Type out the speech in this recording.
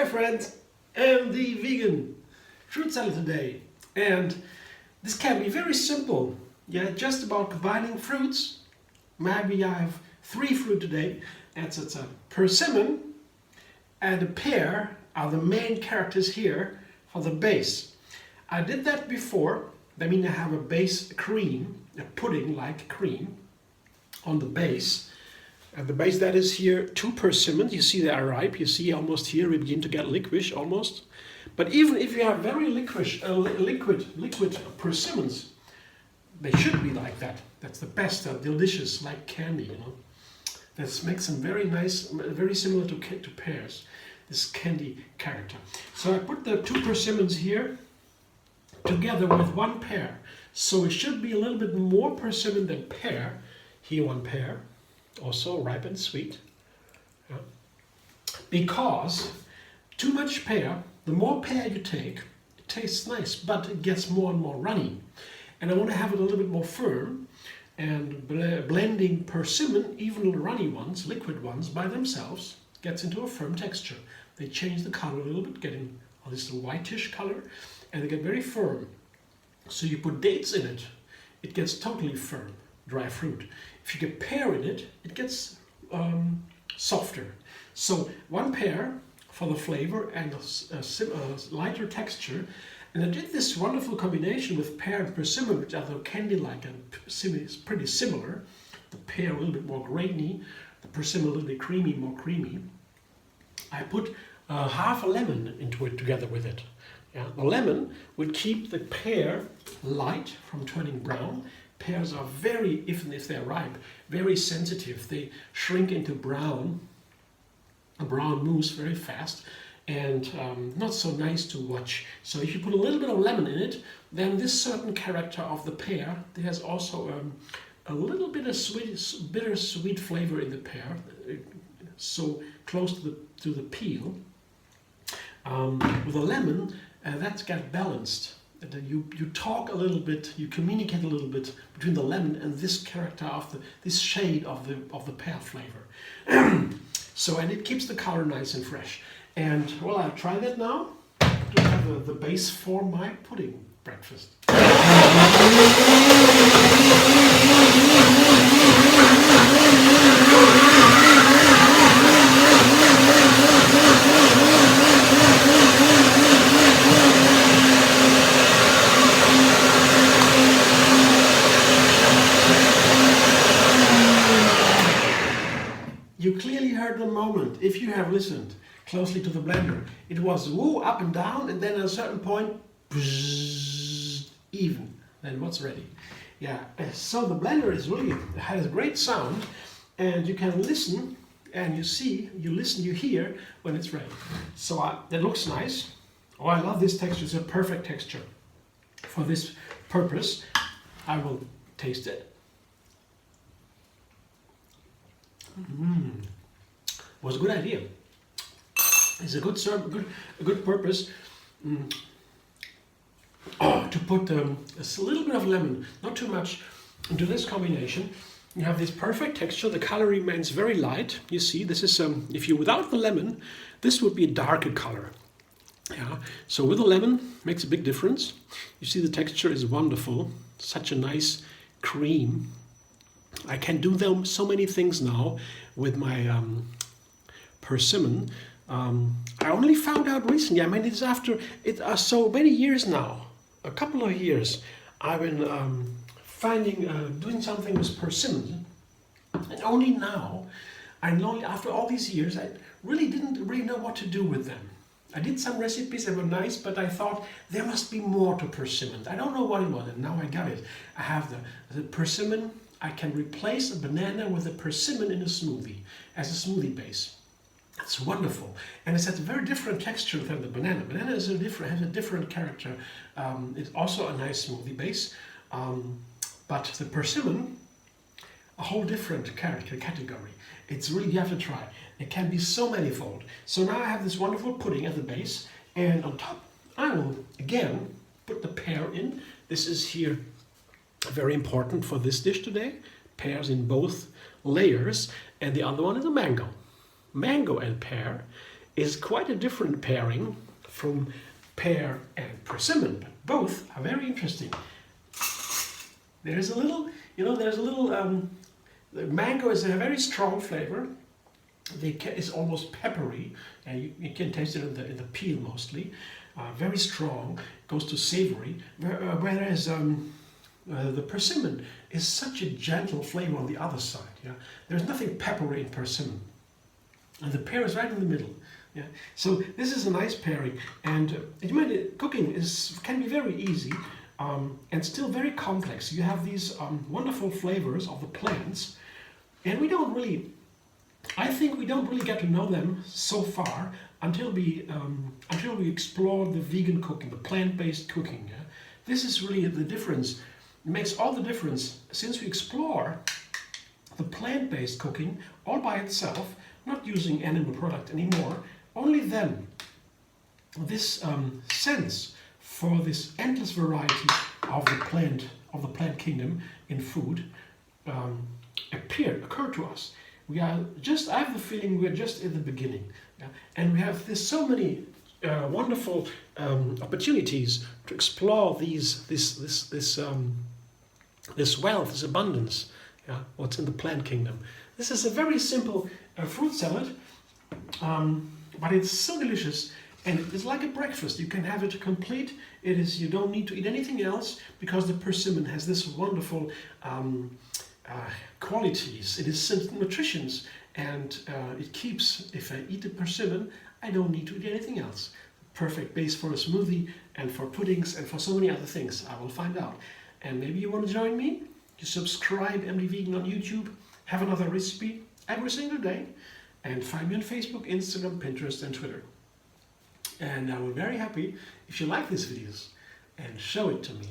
friends, I'm the vegan fruit salad today, and this can be very simple. Yeah, just about combining fruits. Maybe I have 3 fruit today. It's a persimmon and a pear are the main characters here for the base. I did that before. That means I have a base cream, a pudding-like cream on the base. And the base that is here, 2 persimmons. You see they are ripe. You see almost here we begin to get liquish almost. But even if you have very liquid persimmons, they should be like that. That's the best. They're delicious, like candy, you know. That makes them very nice, very similar to pears. This candy character. So I put the 2 persimmons here together with 1 pear. So it should be a little bit more persimmon than pear. Here 1 pear, also ripe and sweet. Yeah. Because too much pear, the more pear you take, it tastes nice, but it gets more and more runny. And I want to have it a little bit more firm. And blending persimmon, even the runny ones, liquid ones by themselves, gets into a firm texture. They change the color a little bit, getting this whitish color, and they get very firm. So you put dates in it, it gets totally firm, dry fruit. If you get pear in it, it gets softer. So 1 pear for the flavor and a lighter texture. And I did this wonderful combination with pear and persimmon, which are candy-like and pretty similar. The pear a little bit more grainy, the persimmon a little bit creamy, more creamy. I put half a lemon into it together with it. Yeah, the lemon would keep the pear light from turning brown. Pears are very, even if they're ripe, very sensitive. They shrink into a brown mousse very fast. And not so nice to watch. So if you put a little bit of lemon in it, then this certain character of the pear, there's also a little bit of bittersweet flavor in the pear, so close to the peel. With a lemon, that's got balanced. You talk a little bit, you communicate a little bit between the lemon and this character of this shade of the pear flavor. And it keeps the color nice and fresh. And well, I'll try that now to have the base for my pudding breakfast. You clearly heard the moment, if you have listened closely to the blender. It was woo, up and down, and then at a certain point, bzzz, even. Then what's ready? Yeah, so the blender has a great sound, and you can listen, and you hear when it's ready. So that looks nice. Oh, I love this texture. It's a perfect texture. For this purpose, I will taste it. Was a good idea. It's a good purpose to put a little bit of lemon, not too much, into this combination. You have this perfect texture. The color remains very light. You see, this is if you without the lemon, this would be a darker color. Yeah. So with the lemon, makes a big difference. You see, the texture is wonderful. Such a nice cream. I can do so many things now with my persimmon. I only found out recently, I mean it's after so many years now, a couple of years, I've been doing something with persimmon, and only now, after all these years, I didn't really know what to do with them. I did some recipes that were nice, but I thought there must be more to persimmons. I don't know what it was, and now I got it. I have the persimmon. I can replace a banana with a persimmon in a smoothie, as a smoothie base. It's wonderful, and it's a very different texture than the banana. Banana has a different character. It's also a nice smoothie base, but the persimmon, a whole different category. It's really, you have to try. It can be so manifold. So now I have this wonderful pudding at the base, and on top I will again put the pear in. This is here very important for this dish today. Pears in both layers, and the other one is a mango. Mango and pear is quite a different pairing from pear and persimmon, but both are very interesting. There's a little, the mango is a very strong flavor. It's almost peppery, and you can taste it in the peel mostly. Very strong, goes to savory, whereas the persimmon is such a gentle flavor on the other side. Yeah, there's nothing peppery in persimmon, and the pear is right in the middle. Yeah, so this is a nice pairing, and cooking can be very easy and still very complex. You have these wonderful flavors of the plants, and I think we don't really get to know them so far until we explore the vegan cooking, the plant-based cooking. Yeah? This is really the difference. It makes all the difference since we explore the plant-based cooking all by itself, not using animal product anymore. Only then this sense for this endless variety of the plant kingdom in food occurred to us. I have the feeling we're just in the beginning, yeah? And we have so many wonderful opportunities to explore this wealth, this abundance, yeah? What's in the plant kingdom. This is a very simple fruit salad, but it's so delicious, and it's like a breakfast. You can have it complete. You don't need to eat anything else because the persimmon has this wonderful qualities. It is nutritious, and it keeps, if I eat the persimmon, I don't need to eat anything else. Perfect base for a smoothie and for puddings and for so many other things. I will find out. And maybe you want to join me? You subscribe MD Vegan on YouTube, have another recipe every single day, and find me on Facebook, Instagram, Pinterest, and Twitter. And I will be very happy if you like these videos and show it to me.